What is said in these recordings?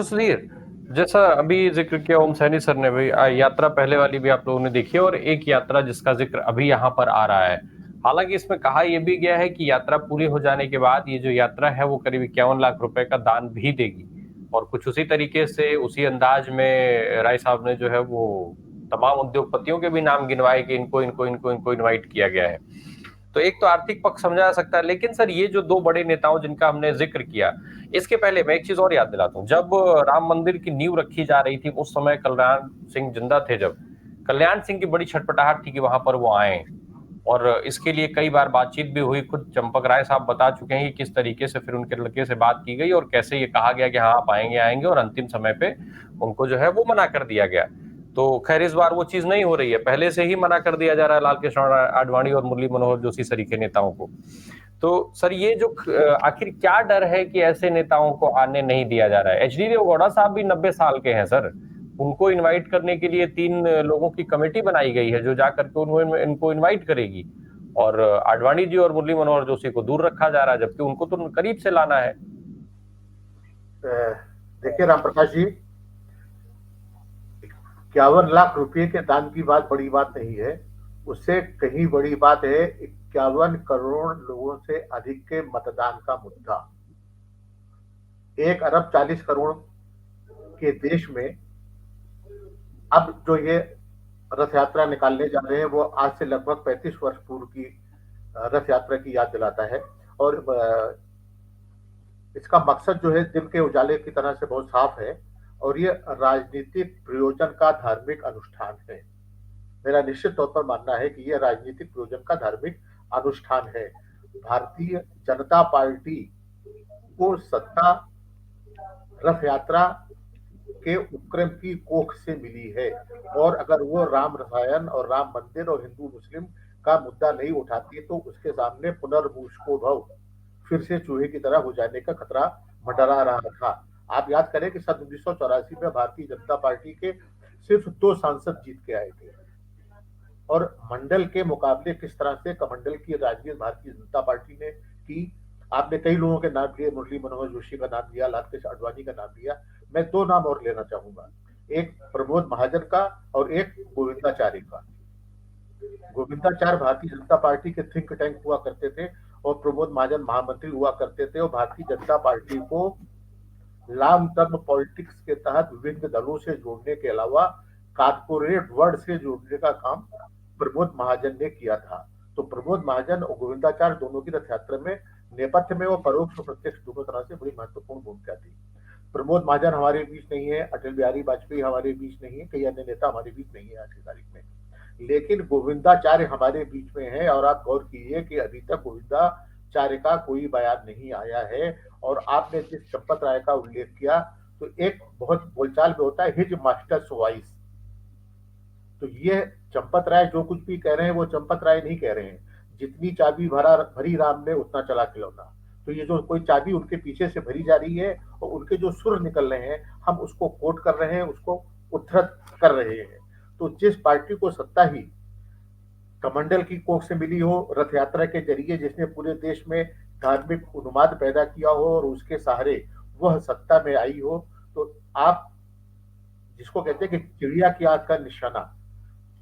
Doctor Sudhir, जैसा अभी जिक्र किया ओम सैनी सर ने भी, यात्रा पहले वाली भी आप लोगों ने देखी है और एक यात्रा जिसका जिक्र अभी यहाँ पर आ रहा है। हालांकि इसमें कहा यह भी गया है कि यात्रा पूरी हो जाने के बाद ये जो यात्रा है वो करीब 51 लाख रुपए का दान भी देगी। और कुछ उसी तरीके से उसी अंदाज में राय साहब ने जो है वो तमाम उद्योगपतियों के भी नाम गिनवाए कि इनको इनको इनको इनको इनवाइट किया गया है। तो एक तो आर्थिक पक्ष समझा जा सकता है, लेकिन सर ये जो दो बड़े नेताओं जिनका हमने जिक्र किया, इसके पहले मैं एक चीज और याद दिलाता हूँ। जब राम मंदिर की नींव रखी जा रही थी उस समय कल्याण सिंह जिंदा थे, जब कल्याण सिंह की बड़ी छटपटाहट थी कि वहां पर वो आए, और इसके लिए कई बार बातचीत भी हुई। खुद चंपक राय साहब बता चुके हैं कि किस तरीके से फिर उनके लड़के से बात की गई और कैसे ये कहा गया कि हाँ आप आएंगे आएंगे, और अंतिम समय पे उनको जो है वो मना कर दिया गया। तो खैर इस बार वो चीज नहीं हो रही है, पहले से ही मना कर दिया जा रहा है लाल कृष्ण आडवाणी और मुरली मनोहर जोशी सरी के नेताओं को। तो सर ये जो आखिर क्या डर है कि ऐसे नेताओं को आने नहीं दिया जा रहा है? एच डी देवगौड़ा साहब भी 90 साल के हैं सर, उनको इनवाइट करने के लिए 3 लोगों की कमेटी बनाई गई है जो जाकर के इनको इनवाइट करेगी, और आडवाणी जी और मुरली मनोहर जोशी को दूर रखा जा रहा है, जबकि उनको तो करीब से लाना है। देखिए राम प्रकाश जी, 51 लाख रुपए के दान की बात बड़ी बात नहीं है, उससे कहीं बड़ी बात है 51 करोड़ लोगों से अधिक के मतदान का मुद्दा। 1 अरब 40 करोड़ के देश में अब जो ये रथ यात्रा निकालने जा रहे हैं वो आज से लगभग 35 वर्ष पूर्व की रथ यात्रा की याद दिलाता है। और इसका मकसद जो है दिन के उजाले की तरह से बहुत साफ है, और ये राजनीतिक प्रयोजन का धार्मिक अनुष्ठान है। मेरा निश्चित तौर पर मानना है कि यह राजनीतिक प्रयोजन का धार्मिक अनुष्ठान है। भारतीय जनता पार्टी को सत्ता रथ यात्रा के उपक्रम की कोख से मिली है, और अगर वो राम रसायन और राम मंदिर और हिंदू मुस्लिम का मुद्दा नहीं उठाती तो उसके सामने पुनर्मूषकोद्भव फिर से चूहे की तरह हो जाने का खतरा मंडरा रहा था। आप याद करें कि सन 1984 में भारतीय जनता पार्टी के सिर्फ 2 सांसद जीत के आए थे, और मंडल के मुकाबले किस तरह से कमंडल की राजनीति भारतीय जनता पार्टी ने की। आपने कई लोगों के नाम लिए, मुरली मनोहर जोशी का नाम लिया, लाल कृष्ण आडवाणी का नाम लिया, मैं 2 नाम और लेना चाहूंगा, एक प्रमोद महाजन का और एक गोविंदाचार्य का। गोविंदाचार्य भारतीय जनता पार्टी के थिंक टैंक हुआ करते थे और प्रमोद महाजन महामंत्री हुआ करते थे, और भारतीय जनता पार्टी को लॉन्ग टर्म पॉलिटिक्स के तहत विभिन्न दलों से जोड़ने के अलावा कॉर्पोरेट वर्ल्ड से जोड़ने का काम प्रमोद महाजन ने किया था। तो प्रमोद महाजन और गोविंदाचार्य दोनों की रथ यात्रा में नेपथ्य में और परोक्ष और प्रत्यक्ष दोनों तरह से बड़ी महत्वपूर्ण भूमिका थी। प्रमोद महाजन हमारे बीच नहीं है, अटल बिहारी वाजपेयी हमारे बीच नहीं है, कई अन्य नेता हमारे बीच नहीं है आज की तारीख में, लेकिन गोविंदाचार्य हमारे बीच में है। और आप गौर कीजिए कि अभी तक गोविंदाचार्य का कोई बयान नहीं आया है। और आपने जिस चंपत राय का उल्लेख किया, तो एक बहुत बोलचाल में होता है हिज मास्टर्स वॉइस, तो ये चंपत राय जो कुछ भी कह रहे हैं वो चंपत राय नहीं कह रहे हैं, जितनी चाबी भरी राम ने उतना चला खिलौना। तो ये जो कोई चाबी उनके पीछे से भरी जा रही है और उनके जो सुर निकल रहे हैं, हम उसको कोट कर रहे हैं, उसको उद्धृत कर रहे हैं। तो जिस पार्टी को सत्ता ही कमंडल की कोख से मिली हो, रथ यात्रा के जरिए जिसने पूरे देश में धार्मिक उन्माद पैदा किया हो और उसके सहारे वह सत्ता में आई हो, तो आप जिसको कहते हैं कि चिड़िया की आंख का निशाना,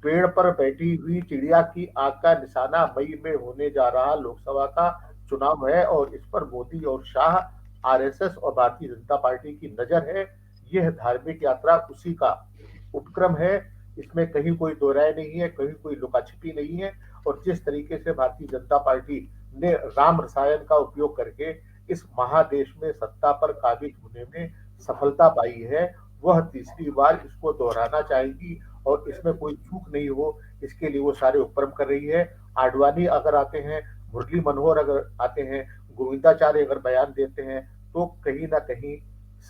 पेड़ पर बैठी हुई चिड़िया की आंख का निशाना मई में होने जा रहा लोकसभा का चुनाव है, और इस पर मोदी और शाह, आरएसएस और भारतीय जनता पार्टी की नजर है। यह धार्मिक यात्रा उसी का उपक्रम है, इसमें कहीं कोई दो राय नहीं है, कहीं कोई लुकाछिपी नहीं है। और जिस तरीके से भारतीय जनता पार्टी ने राम रसायन का उपयोग करके इस महादेश में सत्ता पर काबिज होने में सफलता पाई है, वह तीसरी बार इसको दोहराना चाहेगी, और इसमें कोई चूक नहीं हो इसके लिए वो सारे उपक्रम कर रही है। आडवाणी अगर आते हैं, मुरली मनोहर अगर आते हैं, गोविंदाचार्य अगर बयान देते हैं, तो कहीं ना कहीं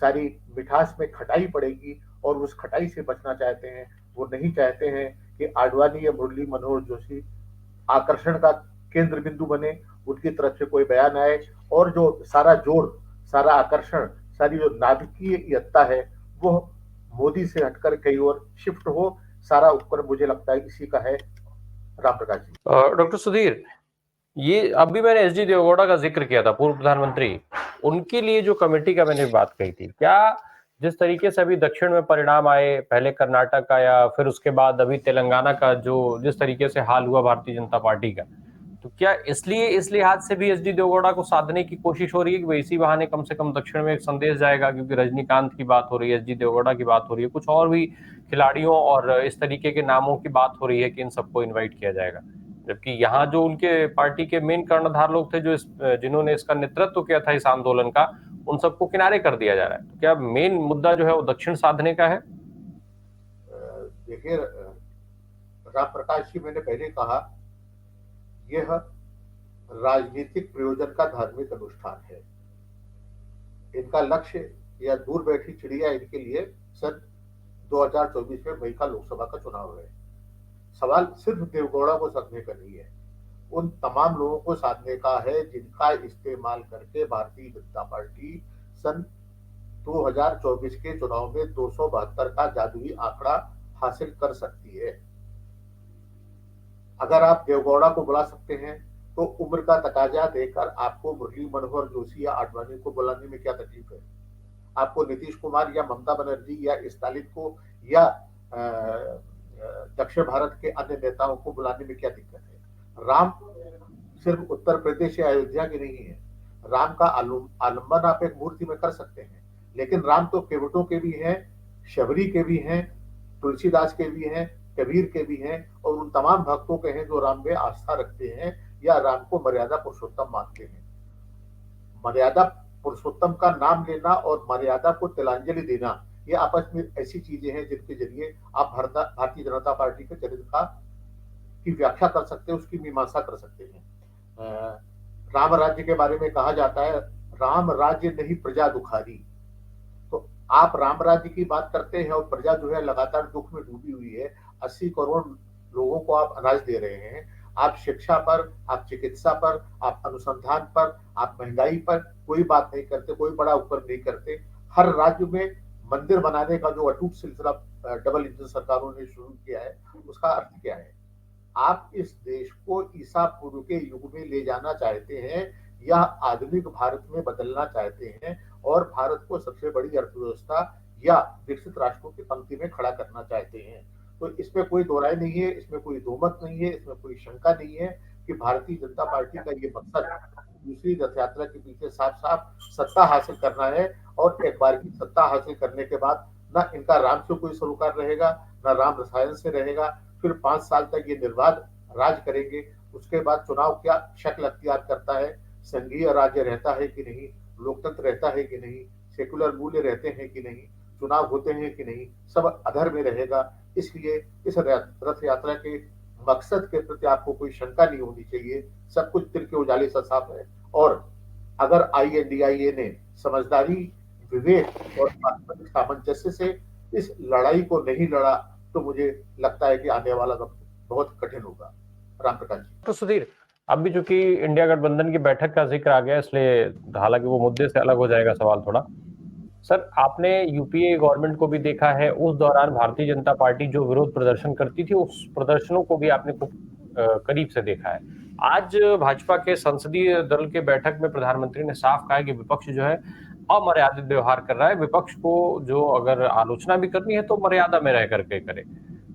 सारी मिठास में खटाई पड़ेगी, और उस खटाई से बचना चाहते हैं। वो नहीं चाहते हैं कि आडवाणी या मुरली मनोहर जोशी आकर्षण का केंद्र बिंदु बने, उनकी तरफ से कोई बयान आए, और जो सारा जोर, सारा आकर्षण, सारी जो नाभिकीयता है वो मोदी से हटकर कहीं और शिफ्ट हो। सारा उपक्रम मुझे लगता है इसी का है। राम प्रकाश जी। डॉक्टर सुधीर, ये अभी मैंने एच डी देवगौड़ा का जिक्र किया था, पूर्व प्रधानमंत्री, उनके लिए जो कमेटी का मैंने बात कही थी, क्या जिस तरीके से अभी दक्षिण में परिणाम आए, पहले कर्नाटक आया, फिर उसके बाद अभी तेलंगाना का जो जिस तरीके से हाल हुआ भारतीय जनता पार्टी का, तो क्या इसलिए इस लिहाज से भी एचडी देवगौड़ा को साधने की कोशिश हो रही है कि इसी बहाने कम से कम दक्षिण में एक संदेश जाएगा, क्योंकि रजनीकांत की बात हो रही है, एचडी देवगौड़ा की बात हो रही है, कुछ और भी खिलाड़ियों और इस तरीके के नामों की बात हो रही है कि इन सबको इन्वाइट किया जाएगा, जबकि यहाँ जो उनके पार्टी के मेन कर्णधार लोग थे जो जिन्होंने इसका नेतृत्व किया था इस आंदोलन का, उन सबको किनारे कर दिया जा रहा है। तो क्या मेन मुद्दा जो है वो दक्षिण साधने का है? देखिए राम प्रकाश जी, मैंने पहले कहा यह राजनीतिक प्रयोजन का धार्मिक अनुष्ठान है। इनका लक्ष्य या दूर बैठी चिड़िया इनके लिए सन 2024 में मई का लोकसभा का चुनाव है। सवाल सिर्फ देवगौड़ा को साधने का नहीं है, उन तमाम लोगों को साधने का है जिनका इस्तेमाल करके भारतीय जनता पार्टी सन 2024 के चुनाव में 272 का जादुई आंकड़ा हासिल कर सकती है। अगर आप देवगौड़ा को बुला सकते हैं तो उम्र का तकाजा देकर आपको मुरली मनोहर जोशी या आडवाणी को बुलाने में क्या तकलीफ है? आपको नीतीश कुमार या ममता बनर्जी या स्टालिन को या दक्षिण भारत के अन्य नेताओं को बुलाने में क्या दिक्कत है? राम सिर्फ उत्तर प्रदेश या अयोध्या की नहीं है। राम का आलम्बन आप एक मूर्ति में कर सकते हैं, लेकिन राम तो केवटों के भी हैं, शबरी के भी हैं, तुलसीदास के भी हैं, कबीर के भी हैं, और उन तमाम भक्तों के हैं जो राम में आस्था रखते हैं या राम को मर्यादा पुरुषोत्तम मानते हैं। मर्यादा पुरुषोत्तम का नाम लेना और मर्यादा को तिलांजलि देना, ये आपस में ऐसी चीजें हैं जिनके जरिए आप भारतीय जनता पार्टी के चरित्र का की व्याख्या कर सकते हैं, उसकी मीमांसा कर सकते हैं। राम राज्य के बारे में कहा जाता है, राम राज्य नहीं प्रजा दुखारी। तो आप राम राज्य की बात करते हैं और प्रजा जो है लगातार दुख में डूबी हुई है। 80 करोड़ लोगों को आप अनाज दे रहे हैं, आप शिक्षा पर, आप चिकित्सा पर, आप अनुसंधान पर, आप महंगाई पर कोई बात नहीं करते, कोई बड़ा ऊपर नहीं करते। हर राज्य में मंदिर बनाने का जो अटूट सिलसिला डबल इंजन सरकारों ने शुरू किया है, उसका अर्थ क्या है? आप इस देश को ईसा पूर्व के युग में ले जाना चाहते हैं या आधुनिक भारत में बदलना चाहते हैं और भारत को सबसे बड़ी अर्थव्यवस्था या विकसित राष्ट्रों की पंक्ति में खड़ा करना चाहते हैं? तो इसमें कोई दो राय नहीं है, इसमें कोई दोमत नहीं है, इसमें कोई शंका नहीं है कि भारतीय जनता पार्टी का ये मकसद दूसरी रथ यात्रा के पीछे साफ साफ सत्ता हासिल करना है। और एक बार की सत्ता हासिल करने के बाद ना इनका राम से कोई सरोकार रहेगा, ना राम रसायन से रहेगा। फिर 5 साल तक ये निर्बाध राज करेंगे। उसके बाद चुनाव क्या शक्ल अख्तियार करता है, संघीय राज्य रहता है कि नहीं, लोकतंत्र रहता है कि नहीं, सेकुलर मूल्य रहते हैं कि नहीं, चुनाव होते हैं कि नहीं, सब अधर में रहेगा। इसलिए इस रथ यात्रा के मकसद के प्रति आपको कोई शंका नहीं होनी चाहिए। सब कुछ तिर के उजाले सा साफ है। और अगर INDIA ने समझदारी, विवेक और सामंजस्य से इस लड़ाई को नहीं लड़ा तो मुझे लगता है कि आने वाला वक्त बहुत कठिन होगा। राम प्रकाश जी। तो सुधीर, अब भी चूंकि इंडिया गठबंधन की बैठक का जिक्र आ गया, इसलिए हालांकि वो मुद्दे से अलग हो जाएगा सवाल थोड़ा। सर, आपने यूपीए गवर्नमेंट को भी देखा है, उस दौरान भारतीय जनता पार्टी जो विरोध प्रदर्शन करती थी, उस प्रदर्शनों को भी आपने खूब करीब से देखा है। आज भाजपा के संसदीय दल के बैठक में प्रधानमंत्री ने साफ कहा है कि विपक्ष जो है अमर्यादित व्यवहार कर रहा है, विपक्ष को जो अगर आलोचना भी करनी है तो मर्यादा में रह करके करे।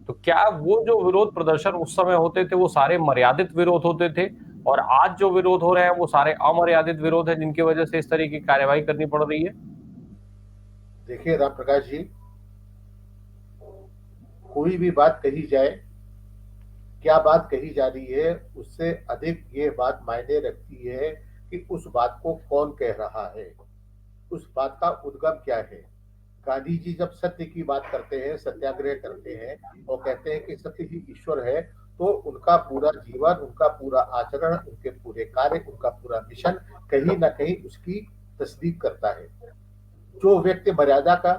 तो क्या वो जो विरोध प्रदर्शन उस समय होते थे वो सारे मर्यादित विरोध होते थे, और आज जो विरोध हो रहे हैं वो सारे अमर्यादित विरोध है जिनकी वजह से इस तरह की कार्रवाई करनी पड़ रही है? देखिए राम प्रकाश जी, कोई भी बात कही जाए, क्या बात कही जा रही है उससे अधिक ये बात मायने रखती है कि उस बात को कौन कह रहा है, उस बात का उद्गम क्या है। गांधी जी जब सत्य की बात करते हैं, सत्याग्रह करते हैं और कहते हैं कि सत्य ही ईश्वर है, तो उनका पूरा जीवन, उनका पूरा आचरण, उनके पूरे कार्य, उनका पूरा मिशन कहीं ना कहीं उसकी तस्दीक करता है। जो व्यक्ति मर्यादा का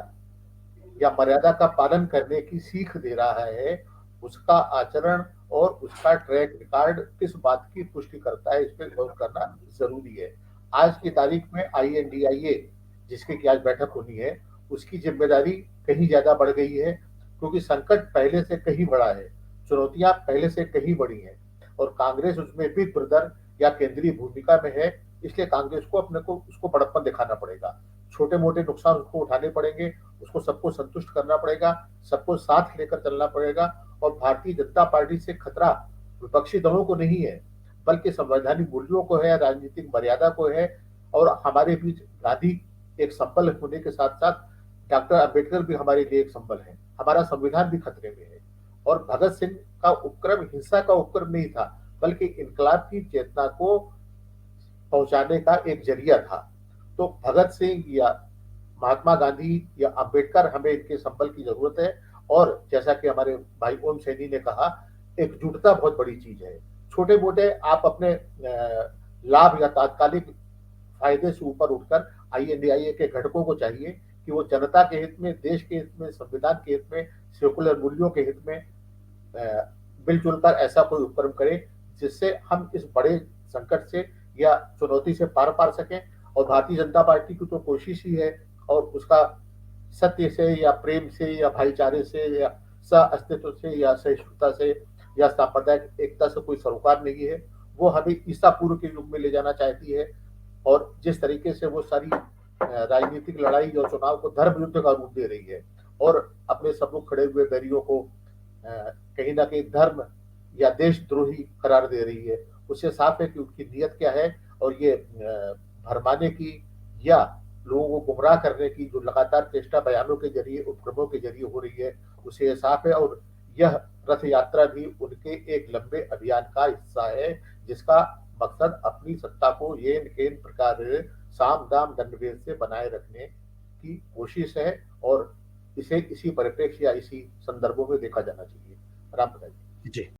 या मर्यादा का पालन करने की सीख दे रहा है, उसका आचरण और उसका ट्रैक रिकॉर्ड किस बात की पुष्टि करता है, इस पर गौर करना जरूरी है। आज की तारीख में INDIA जिसकी की आज बैठक होनी है, उसकी जिम्मेदारी कहीं ज्यादा बढ़ गई है, क्योंकि संकट पहले से कहीं बड़ा है, चुनौतियां पहले से कहीं बड़ी हैं, और कांग्रेस उसमें बिग ब्रदर या केंद्रीय भूमिका में है। इसलिए कांग्रेस को अपने को उसको बड़प्पन दिखाना पड़ेगा, छोटे मोटे नुकसान उसको उठाने पड़ेंगे उसको सबको संतुष्ट करना पड़ेगा, सबको साथ लेकर चलना पड़ेगा और भारतीय जनता पार्टी से खतरा विपक्षी दलों को नहीं है, बल्कि संवैधानिक मूल्यों को है, राजनीतिक मर्यादा को है और हमारे बीच गांधी एक संबल होने के साथ-साथ डॉक्टर अंबेडकर भी हमारे लिए एक संबल है। हमारा संविधान भी खतरे में है और भगत सिंह का उपक्रम हिंसा का उपक्रम नहीं था, बल्कि इनकलाब की चेतना को पहुंचाने का एक जरिया था। तो भगत सिंह या महात्मा गांधी या अंबेडकर हमें इनके संबल की जरूरत है और जैसा कि हमारे भाई ओम सैनी ने कहा, एकजुटता बहुत बड़ी चीज है। छोटे मोटे आप अपने लाभ या तात्कालिक फायदे से ऊपर उठकर आईएनडीआईए के घटकों को चाहिए कि वो जनता के हित में, देश के हित में, संविधान के हित में, सेकुलर मूल्यों के हित में मिलजुल कर ऐसा कोई उपक्रम करे जिससे हम इस बड़े संकट से या चुनौती से पार पा सकें। और भारतीय जनता पार्टी की तो कोशिश ही है और उसका सत्य से या प्रेम से या भाईचारे से या सह अस्तित्व से या सहिष्णुता से या सांप्रदायिक एकता से कोई सरोकार नहीं है। वो हमें ईसा पूर्व के युग में ले जाना चाहती है और जिस तरीके से वो सारी राजनीतिक लड़ाई और चुनाव को धर्म युद्ध का रूप दे रही है और अपने सम्मुख खड़े हुए बैरियों को कहीं ना कहीं धर्म या देशद्रोही करार दे रही है, उससे साफ है कि उनकी नीयत क्या है। और ये भरमाने की या लोगों को गुमराह करने की जो लगातार चेष्टा बयानों के जरिए, उपक्रमों के जरिए हो रही है, उससे ये साफ है। और यह रथ यात्रा भी उनके एक लंबे अभियान का हिस्सा है, जिसका मकसद अपनी सत्ता को येन केन प्रकार साम दाम दंडभेद से बनाए रखने की कोशिश है और इसे इसी परिप्रेक्ष्य या इसी संदर्भों में देखा जाना चाहिए। राम प्रकाश जी। जी।